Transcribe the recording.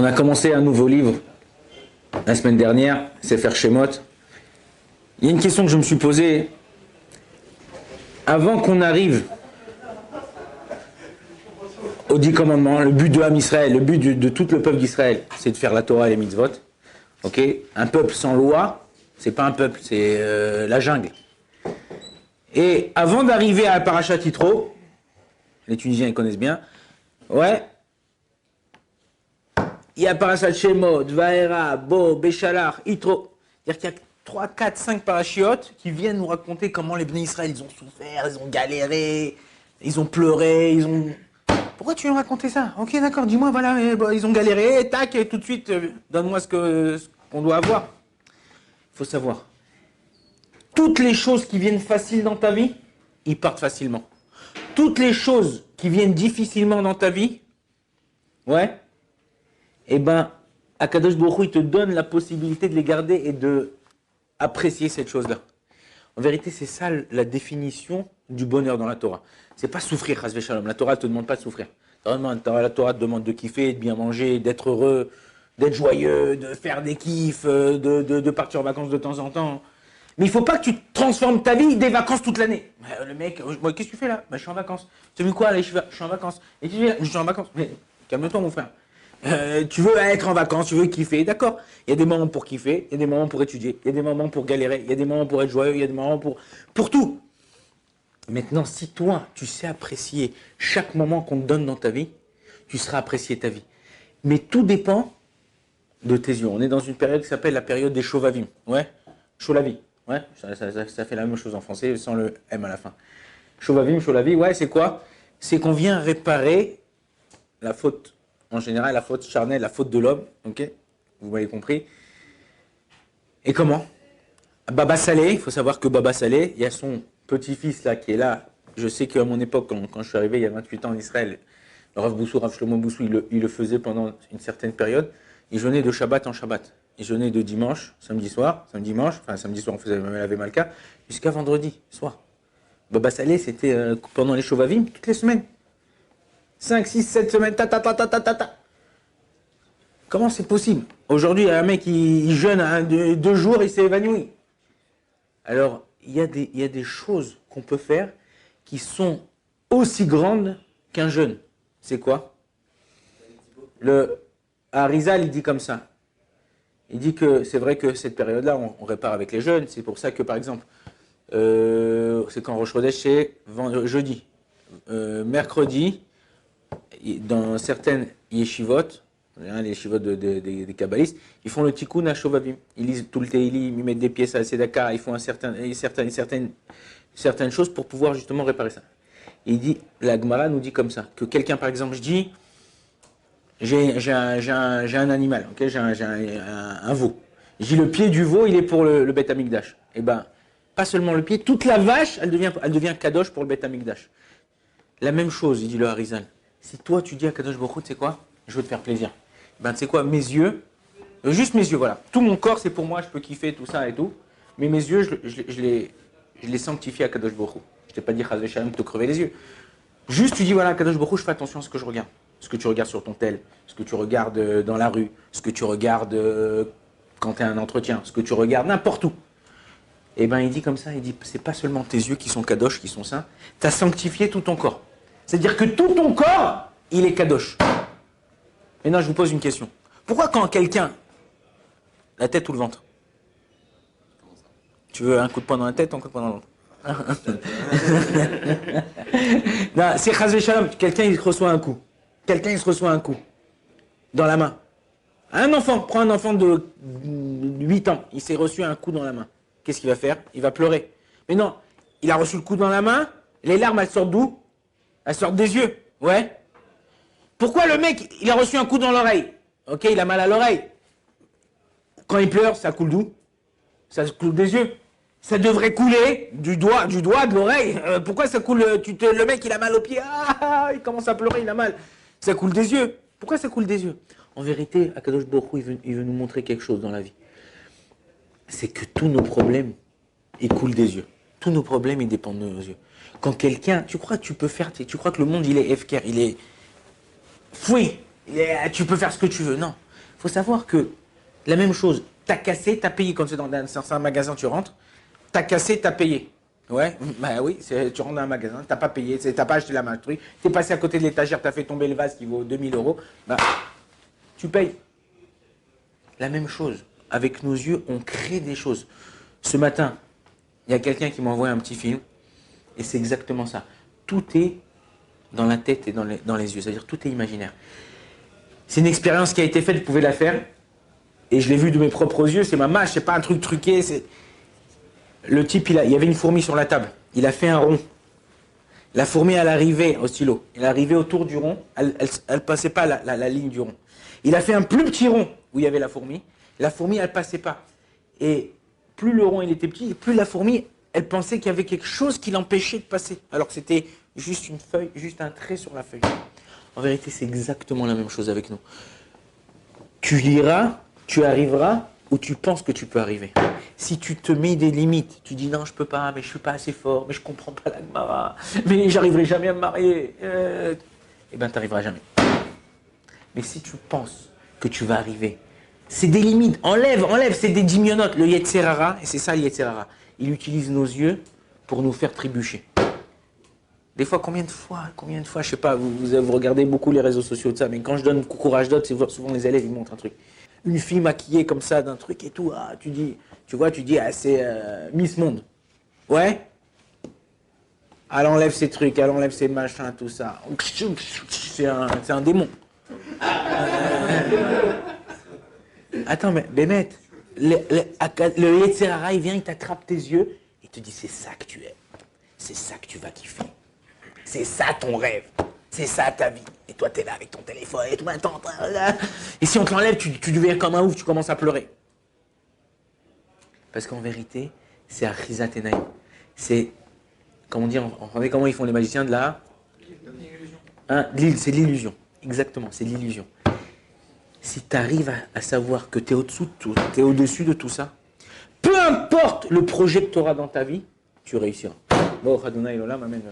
On a commencé un nouveau livre la semaine dernière, c'est Sefer Shemot. Il y a une question que je me suis posée. Avant qu'on arrive aux 10 commandements, le but de Ham Israël, le but de tout le peuple d'Israël, c'est de faire la Torah et les mitzvot. Ok, un peuple sans loi, c'est pas un peuple, c'est la jungle. Et avant d'arriver à Parashat Yitro, les Tunisiens ils connaissent bien, ouais, il y a Parashat Shemot, Vaera, Bo, Béchalach, Yitro. C'est-à-dire qu'il y a 3, 4, 5 parachiotes qui viennent nous raconter comment les Bnei Israël ils ont souffert, ils ont galéré, ils ont pleuré, ils ont... Pourquoi tu veux me raconter ça? Ok, d'accord, dis-moi, voilà, ils ont galéré, tac, et tout de suite, donne-moi ce qu'on doit avoir. Il faut savoir. Toutes les choses qui viennent faciles dans ta vie, ils partent facilement. Toutes les choses qui viennent difficilement dans ta vie, ouais, eh ben, Akadosh Baruch Hu, il te donne la possibilité de les garder et de apprécier cette chose-là. En vérité, c'est ça la définition du bonheur dans la Torah. C'est pas souffrir, Chas v'Shalom. La Torah ne te demande pas de souffrir. La Torah te demande de kiffer, de bien manger, d'être heureux, d'être joyeux, de faire des kiffs, de partir en vacances de temps en temps. Mais il ne faut pas que tu transformes ta vie des vacances toute l'année. Le mec, qu'est-ce que tu fais là? Je suis en vacances. Tu as vu quoi? Allez, je suis en vacances. Et tu dis, je suis en vacances. Mais calme-toi, mon frère. Tu veux être en vacances, tu veux kiffer, d'accord. Il y a des moments pour kiffer, il y a des moments pour étudier, il y a des moments pour galérer, il y a des moments pour être joyeux, il y a des moments pour tout. Maintenant, si toi, tu sais apprécier chaque moment qu'on te donne dans ta vie, tu seras apprécier ta vie. Mais tout dépend de tes yeux. On est dans une période qui s'appelle la période des Shovavim. Ouais, Sholavi. Ouais, ça fait la même chose en français sans le M à la fin. Shovavim, Sholavi, ouais, c'est quoi? C'est qu'on vient réparer la faute. En général, la faute charnelle, la faute de l'homme, ok? Vous m'avez compris. Et comment? Baba Saleh, il faut savoir que Baba Saleh, il y a son petit-fils là qui est là. Je sais qu'à mon époque, quand je suis arrivé il y a 28 ans en Israël, le Rav Boussou, Rav Shlomo Boussou, il le faisait pendant une certaine période. Il jeûnait de Shabbat en Shabbat. Il jeûnait de dimanche, samedi soir, samedi soir on faisait même laver Malka, jusqu'à vendredi soir. Baba Saleh, c'était pendant les Shovavim, toutes les semaines. 5, 6, 7 semaines, ta. Comment c'est possible? Aujourd'hui, il y a un mec qui jeûne 2 jours, il s'est évanoui. Alors, il y a des choses qu'on peut faire qui sont aussi grandes qu'un jeûne. C'est quoi? Le Arizal, il dit comme ça. Il dit que c'est vrai que cette période-là, on répare avec les jeûnes. C'est pour ça que, par exemple, c'est quand Rosh Chodesh, c'est jeudi. Mercredi, dans certaines yeshivot, les yeshivot des kabbalistes, ils font le tikkun à Shovavim. Ils lisent tout le Tehillim, ils mettent des pièces à la Sedaka, ils font certaines choses pour pouvoir justement réparer ça. Et il dit, la Gemara nous dit comme ça, que quelqu'un, par exemple, je dis, j'ai un animal, okay, j'ai un veau. Je dis, le pied du veau, il est pour le Beth Amikdash. Eh ben, pas seulement le pied, toute la vache, elle devient kadosh pour le Beth Amikdash. La même chose, il dit le Harizal. Si toi, tu dis à Kadosh Baruch Hu, tu sais quoi? Je veux te faire plaisir. Ben, tu sais quoi? Mes yeux, juste mes yeux, voilà. Tout mon corps, c'est pour moi, je peux kiffer tout ça et tout. Mais mes yeux, je les sanctifie à Kadosh Baruch Hu. Je t'ai pas dit, Chas v'Shalom, te crever les yeux. Juste, tu dis, voilà, Kadosh Baruch Hu, je fais attention à ce que je regarde. Ce que tu regardes sur ton tel, ce que tu regardes dans la rue, ce que tu regardes quand tu as un entretien, ce que tu regardes n'importe où. Et ben, il dit comme ça, il dit, c'est pas seulement tes yeux qui sont kadosh, qui sont saints, tu as sanctifié tout ton corps. C'est-à-dire que tout ton corps, il est kadosh. Maintenant, je vous pose une question. Pourquoi quand quelqu'un, la tête ou le ventre? Tu veux un coup de poing dans la tête ou un coup de poing dans le ventre? Non, c'est Chas v'Shalom, quelqu'un il reçoit un coup. Quelqu'un il se reçoit un coup. Dans la main. Un enfant, prends un enfant de 8 ans, il s'est reçu un coup dans la main. Qu'est-ce qu'il va faire? Il va pleurer. Mais non, il a reçu le coup dans la main, les larmes elles sortent d'où? Elles sortent des yeux. Ouais. Pourquoi le mec, il a reçu un coup dans l'oreille? Ok, il a mal à l'oreille. Quand il pleure, ça coule d'où? Ça coule des yeux. Ça devrait couler du doigt, de l'oreille. Pourquoi ça coule? Le mec, il a mal au pied. Ah, il commence à pleurer, il a mal. Ça coule des yeux. Pourquoi ça coule des yeux? En vérité, Akadosh Baruch Hu, il veut nous montrer quelque chose dans la vie. C'est que tous nos problèmes, ils coulent des yeux. Tous nos problèmes, ils dépendent de nos yeux. Quand quelqu'un, tu crois que le monde, il est FKR, il est fouillé, tu peux faire ce que tu veux. Non. faut savoir que la même chose, t'as cassé, t'as payé. Quand c'est dans un magasin, tu rentres, t'as cassé, t'as payé. Ouais, bah oui, tu rentres dans un magasin, t'as pas payé, t'as pas acheté la truc, t'es passé à côté de l'étagère, t'as fait tomber le vase qui vaut 2000 euros, bah, tu payes. La même chose, avec nos yeux, on crée des choses. Ce matin, il y a quelqu'un qui m'a envoyé un petit film, et c'est exactement ça. Tout est dans la tête et dans les yeux, c'est-à-dire tout est imaginaire. C'est une expérience qui a été faite, vous pouvez la faire, et je l'ai vu de mes propres yeux, c'est ma mâche, c'est pas un truc truqué, c'est... Le type, il y avait une fourmi sur la table. Il a fait un rond. La fourmi, elle arrivait au stylo. Elle arrivait autour du rond. Elle passait pas la ligne du rond. Il a fait un plus petit rond où il y avait la fourmi. La fourmi, elle passait pas. Et plus le rond il était petit, plus la fourmi, elle pensait qu'il y avait quelque chose qui l'empêchait de passer. Alors que c'était juste une feuille, juste un trait sur la feuille. En vérité, c'est exactement la même chose avec nous. Tu liras, tu arriveras où tu penses que tu peux arriver. Si tu te mets des limites, tu dis non, je peux pas, mais je suis pas assez fort, mais je comprends pas la Gemara, mais j'arriverai jamais à me marier, eh ben, tu n'arriveras jamais. Mais si tu penses que tu vas arriver, c'est des limites, enlève, c'est des dimionotes. Le Yetzer Hara, et c'est ça le Yetzer Hara, il utilise nos yeux pour nous faire trébucher. Des fois, combien de fois, je sais pas, vous regardez beaucoup les réseaux sociaux de ça, mais quand je donne courage d'autres, c'est souvent les élèves, ils montrent un truc. Une fille maquillée comme ça d'un truc et tout, ah, tu dis, ah, c'est Miss Monde. Ouais. Elle enlève ses trucs, elle enlève ses machins, tout ça. C'est un démon. Attends, mais Bémet, le Yetzer Hara, il vient, il t'attrape tes yeux, il te dit, c'est ça que tu es. C'est ça que tu vas kiffer. C'est ça ton rêve. C'est ça ta vie. Et toi, t'es là avec ton téléphone et tout. Attends. Et si on te l'enlève, tu deviens comme un ouf, tu commences à pleurer. Parce qu'en vérité, c'est Achizat Enaim. C'est, comment dire, comment ils font les magiciens de la... Hein, c'est l'illusion. Exactement, c'est l'illusion. Si tu arrives à savoir que tu es au-dessous de tout, tu es au-dessus de tout ça, peu importe le projet que tu auras dans ta vie, tu réussiras. Bon, Adonai Olam, amen.